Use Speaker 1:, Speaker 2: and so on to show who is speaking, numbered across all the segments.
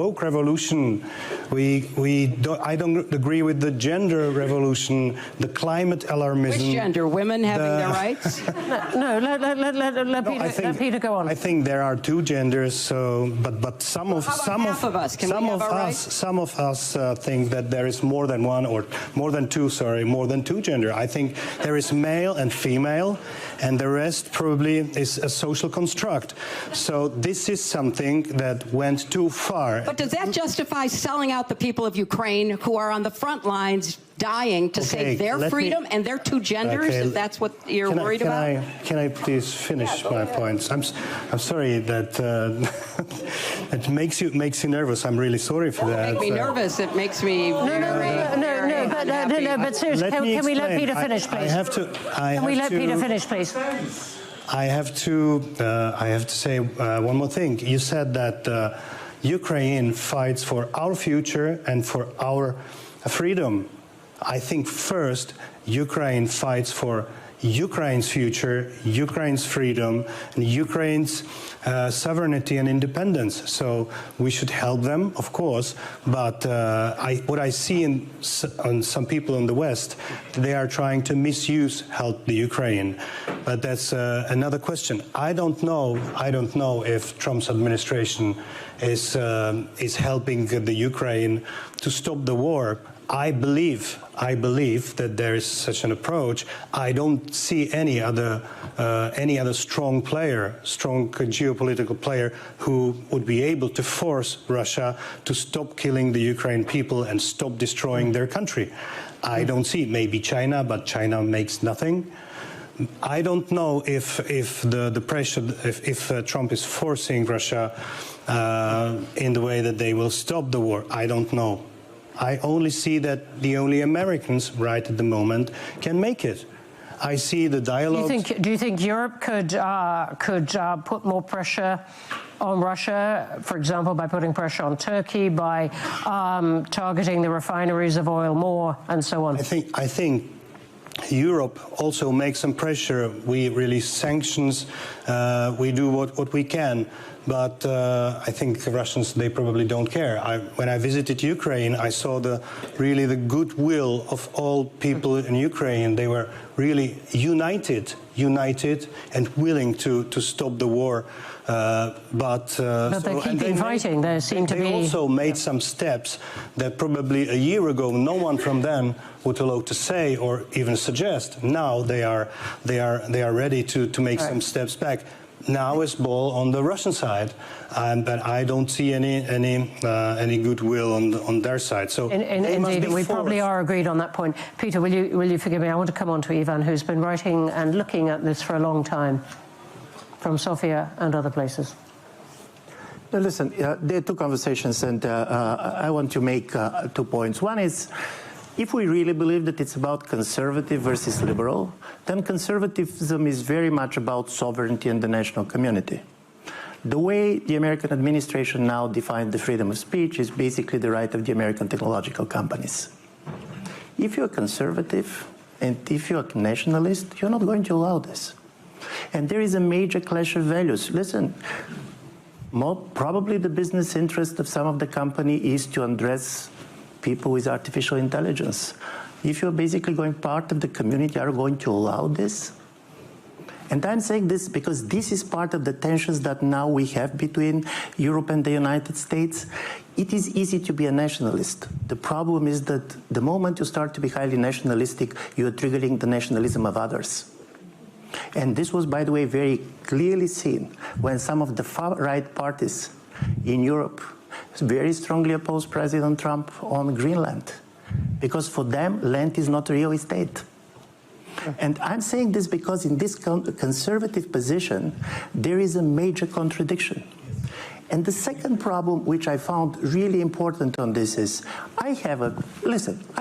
Speaker 1: woke revolution. I don't agree with the gender revolution, the climate alarmism.
Speaker 2: Which gender? Women having their rights?
Speaker 3: No, let Peter go on.
Speaker 1: I think there are two genders. So, but some of us think that there is more than one or more than two. Sorry, more than two gender. I think there is male and female, and the rest probably is a social construct. So this is something that went too far.
Speaker 2: But does that justify selling out the people of Ukraine who are on the front lines dying to save their freedom and their two genders, if that's what you're worried about?
Speaker 1: Can I please finish my points? I'm sorry that it makes you nervous. I'm really sorry for that.
Speaker 2: It makes me nervous. It makes me
Speaker 3: but seriously, can we let Peter finish, please? Can we let Peter finish, please?
Speaker 1: I have to say one more thing. You said that Ukraine fights for our future and for our freedom. I think first Ukraine fights for Ukraine's future, Ukraine's freedom, and Ukraine's sovereignty and independence. So we should help them, of course, but what I see on some people in the West, they are trying to help the Ukraine. But that's another question. I don't know if Trump's administration is helping the Ukraine to stop the war. I believe that there is such an approach. I don't see any other strong geopolitical player who would be able to force Russia to stop killing the Ukrainian people and stop destroying their country. I don't see. Maybe China, but China makes nothing. I don't know if the pressure, if Trump is forcing Russia in the way that they will stop the war. I don't know. I only see that the only Americans right at the moment can make it. I see the dialogue.
Speaker 3: Do you think Europe could put more pressure on Russia, for example, by putting pressure on Turkey, by targeting the refineries of oil more, and so on?
Speaker 1: I think Europe also makes some pressure. We release sanctions. We do what we can. But I think the Russians, they probably don't care. When I visited Ukraine, I saw the goodwill of all people in Ukraine. They were really united and willing to stop the war. But
Speaker 3: they're keeping fighting. They
Speaker 1: also made some steps that probably a year ago no one from them would allow to say or even suggest. Now they are ready to make some steps back. Now it's ball on the Russian side, but I don't see any goodwill on their side. So
Speaker 3: indeed, we probably are agreed on that point. Peter, will you forgive me? I want to come on to Ivan, who's been writing and looking at this for a long time, from Sofia and other places.
Speaker 4: Now, listen, there are two conversations, and I want to make 2 points. One is, if we really believe that it's about conservative versus liberal, then conservatism is very much about sovereignty and the national community. The way the American administration now defines the freedom of speech is basically the right of the American technological companies. If you're conservative and if you're a nationalist, you're not going to allow this. And there is a major clash of values. Listen, probably the business interest of some of the company is to address people with artificial intelligence. If you're basically going part of the community, are going to allow this? And I'm saying this because this is part of the tensions that now we have between Europe and the United States. It is easy to be a nationalist. The problem is that the moment you start to be highly nationalistic, you are triggering the nationalism of others. And this was, by the way, very clearly seen when some of the far-right parties in Europe very strongly opposed President Trump on Greenland, because for them, land is not real estate. And I'm saying this because in this conservative position, there is a major contradiction. And the second problem, which I found really important on this, is I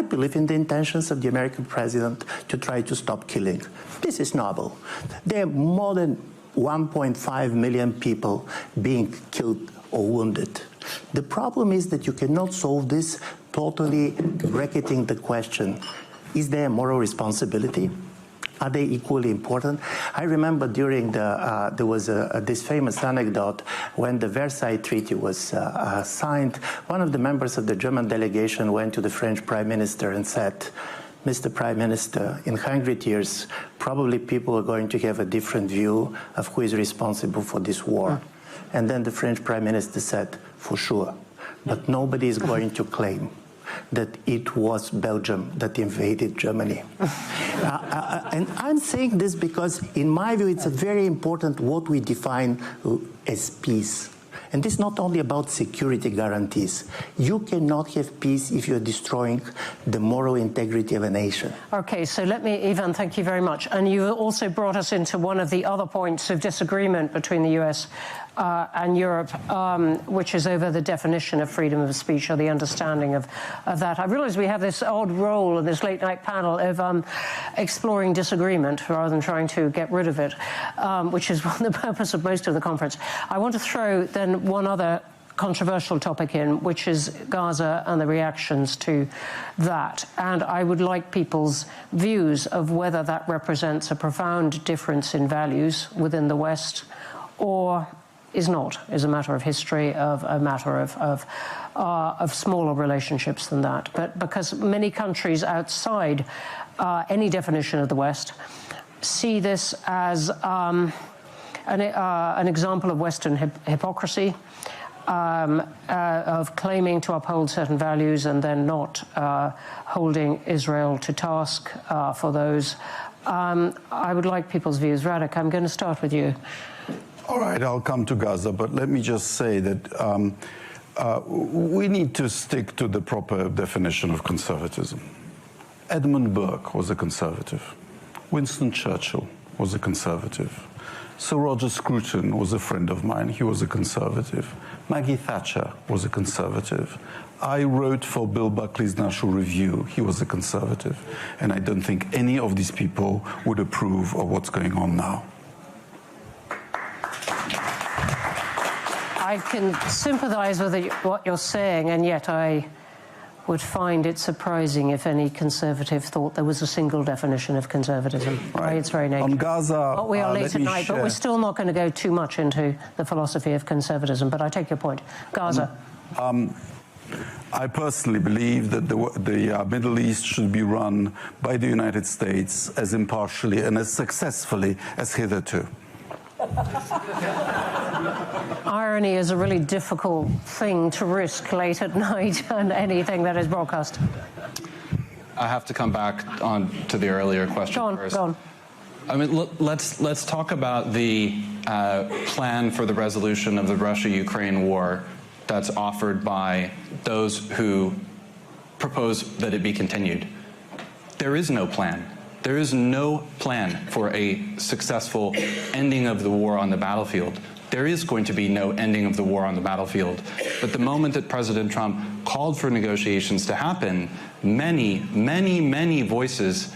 Speaker 4: believe in the intentions of the American president to try to stop killing. This is noble. There are more than 1.5 million people being killed or wounded. The problem is that you cannot solve this totally bracketing the question, is there a moral responsibility? Are they equally important? I remember during there was this famous anecdote when the Versailles Treaty was signed. One of the members of the German delegation went to the French Prime Minister and said, Mr. Prime Minister, in 100 years, probably people are going to have a different view of who is responsible for this war. And then the French Prime Minister said, for sure, but nobody is going to claim that it was Belgium that invaded Germany. And I'm saying this because, in my view, it's very important what we define as peace. And this is not only about security guarantees. You cannot have peace if you're destroying the moral integrity of a nation.
Speaker 3: Okay, so let me, Ivan, thank you very much. And you also brought us into one of the other points of disagreement between the US and Europe, which is over the definition of freedom of speech, or the understanding of that. I realize we have this odd role in this late-night panel of exploring disagreement rather than trying to get rid of it, which is the purpose of most of the conference. I want to throw then one other controversial topic in, which is Gaza and the reactions to that. And I would like people's views of whether that represents a profound difference in values within the West, or is not, is a matter of history, of a matter of smaller relationships than that. But because many countries outside any definition of the West see this as an example of Western hypocrisy, of claiming to uphold certain values and then not holding Israel to task for those. I would like people's views. Radek, I'm going to start with you.
Speaker 5: All right, I'll come to Gaza, but let me just say that we need to stick to the proper definition of conservatism. Edmund Burke was a conservative. Winston Churchill was a conservative. Sir Roger Scruton was a friend of mine. He was a conservative. Maggie Thatcher was a conservative. I wrote for Bill Buckley's National Review. He was a conservative. And I don't think any of these people would approve of what's going on now.
Speaker 3: I can sympathize with what you're saying, and yet I would find it surprising if any conservative thought there was a single definition of conservatism. Right. It's very nature.
Speaker 5: On Gaza,
Speaker 3: we are late at night, but we're still not going to go too much into the philosophy of conservatism. But I take your point. Gaza.
Speaker 5: I personally believe that the Middle East should be run by the United States as impartially and as successfully as hitherto.
Speaker 3: Irony is a really difficult thing to risk late at night on anything that is broadcast.
Speaker 6: I have to come back on to the earlier question first.
Speaker 3: Go on.
Speaker 6: I mean, let's talk about the plan for the resolution of the Russia-Ukraine war that's offered by those who propose that it be continued. There is no plan. There is no plan for a successful ending of the war on the battlefield. There is going to be no ending of the war on the battlefield. But the moment that President Trump called for negotiations to happen, many voices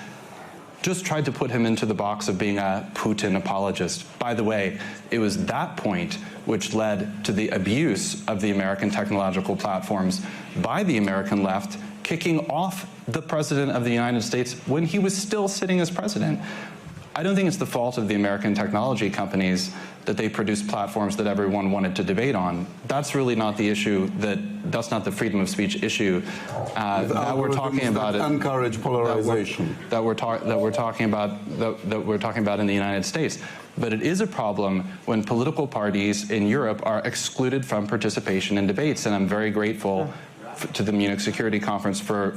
Speaker 6: just tried to put him into the box of being a Putin apologist. By the way, it was that point which led to the abuse of the American technological platforms by the American left, kicking off the President of the United States when he was still sitting as president. I don't think it's the fault of the American technology companies that they produced platforms that everyone wanted to debate on. That's really not the issue. That's not the freedom of speech issue that we're talking about.
Speaker 5: Encourage polarization.
Speaker 6: That we're talking about in the United States. But it is a problem when political parties in Europe are excluded from participation in debates, and I'm very grateful to the Munich Security Conference for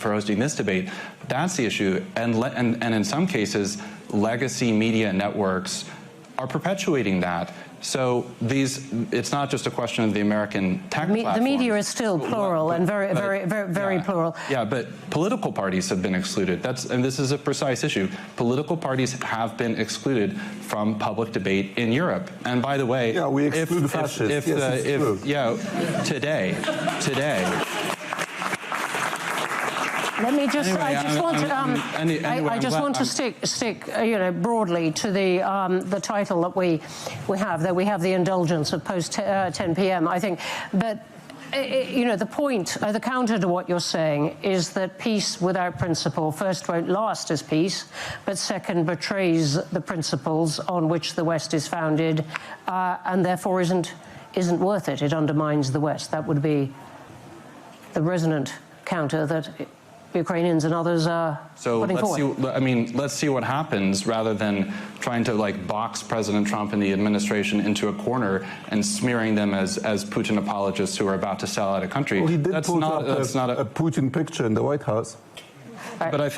Speaker 6: hosting this debate. That's the issue, and in some cases, legacy media networks are perpetuating that. So it's not just a question of the American tech platforms.
Speaker 3: The media is still plural and very plural.
Speaker 6: Yeah, but political parties have been excluded. And this is a precise issue. Political parties have been excluded from public debate in Europe. And by the way,
Speaker 5: yeah, we exclude fascists.
Speaker 6: Today.
Speaker 3: Let me just.
Speaker 6: Anyway,
Speaker 3: I just want to stick, broadly to the title that we have. That we have the indulgence of post 10 p.m. I think, but you know, the point, the counter to what you're saying is that peace without principle, first, won't last as peace, but second, betrays the principles on which the West is founded, and therefore isn't worth it. It undermines the West. That would be the resonant counter that Ukrainians and others are putting forward.
Speaker 6: Let's see what happens rather than trying to box President Trump and the administration into a corner and smearing them as Putin apologists who are about to sell out a country.
Speaker 5: Well, he did put up a Putin picture in the White House.
Speaker 3: Right.
Speaker 6: But I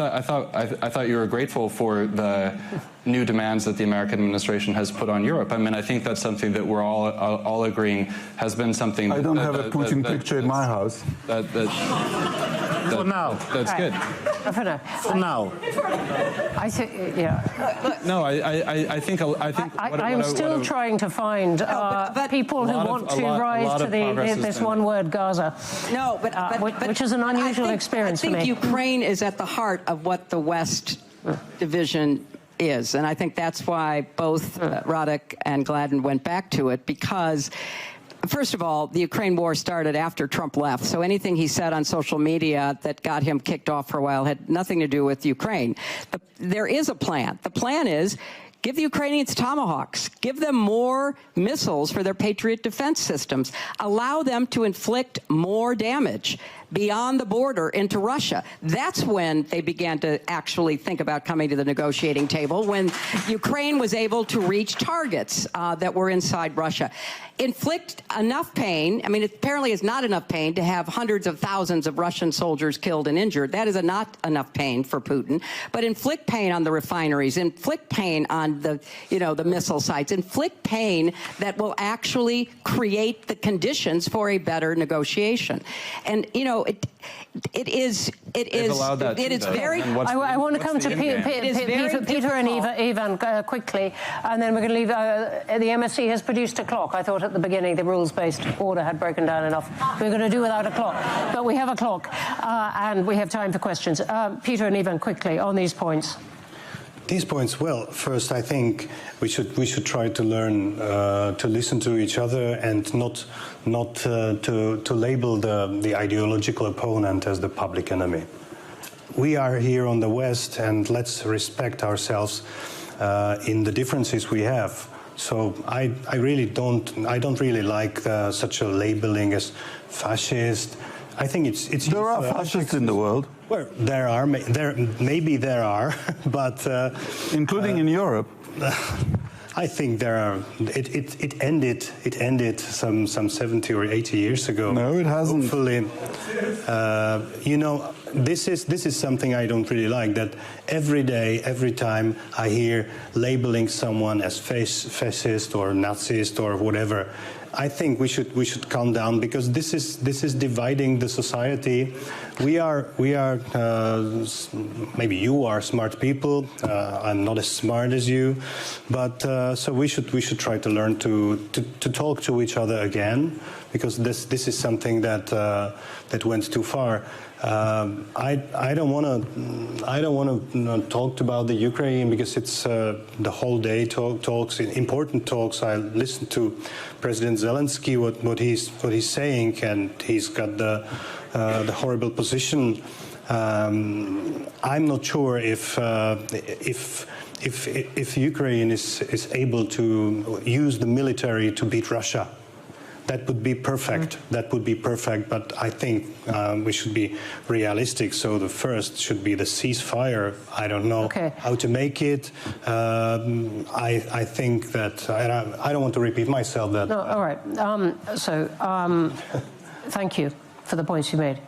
Speaker 6: thought you were grateful for the new demands that the American administration has put on Europe. I mean, I think that's something that we're all agreeing has been something.
Speaker 5: I don't have a Putin picture in my house.
Speaker 4: For now.
Speaker 6: That's good.
Speaker 4: For now.
Speaker 3: I think, yeah.
Speaker 6: No, I think.
Speaker 3: I'm still trying to find people who want to rise to this one word, Gaza.
Speaker 2: No,
Speaker 3: which is an unusual experience for me.
Speaker 2: I think Ukraine is at the heart of what the West division is, and I think that's why both Radek and Gladden went back to it, because first of all, the Ukraine war started after Trump left, so anything he said on social media that got him kicked off for a while had nothing to do with Ukraine. There is a plan. The plan is give the Ukrainians Tomahawks. Give them more missiles for their Patriot defense systems. Allow them to inflict more damage beyond the border into Russia. That's when they began to actually think about coming to the negotiating table, when Ukraine was able to reach targets that were inside Russia. Inflict enough pain. I mean, it apparently is not enough pain to have hundreds of thousands of Russian soldiers killed and injured. That is not enough pain for Putin. But inflict pain on the refineries, inflict pain on the missile sites, inflict pain that will actually create the conditions for a better negotiation. And it is very.
Speaker 3: I want to come to Peter and Ivan quickly, and then we're going to leave. The MSC has produced a clock. I thought at the beginning the rules-based order had broken down enough. We're going to do without a clock, but we have a clock, and we have time for questions. Peter and Ivan, quickly on these points.
Speaker 1: These points, well, first I think we should try to learn to listen to each other and not to label the ideological opponent as the public enemy. We are here on the West, and let's respect ourselves in the differences we have. So I don't really like such a labeling as fascist. I think it's
Speaker 5: there are fascists in the world.
Speaker 1: Well, maybe there are, but
Speaker 5: including in Europe.
Speaker 1: I think there are. It ended some 70 or 80 years ago.
Speaker 5: No, it hasn't.
Speaker 1: Hopefully, this is something I don't really like. That every day, every time I hear labeling someone as fascist or Nazist or whatever, I think we should calm down, because this is dividing the society. We are maybe you are smart people. I'm not as smart as you, but so we should try to learn to talk to each other again, because this is something that went too far. I don't want to talk about the Ukraine, because it's the whole day talks, important talks. I listened to President Zelensky, what he's saying, and he's got the horrible position. I'm not sure if Ukraine is able to use the military to beat Russia. That would be perfect. That would be perfect. But I think we should be realistic. So the first should be the ceasefire. I don't know how to make it. I think that I don't want to repeat myself. That.
Speaker 3: No, all right. Thank you for the points you made.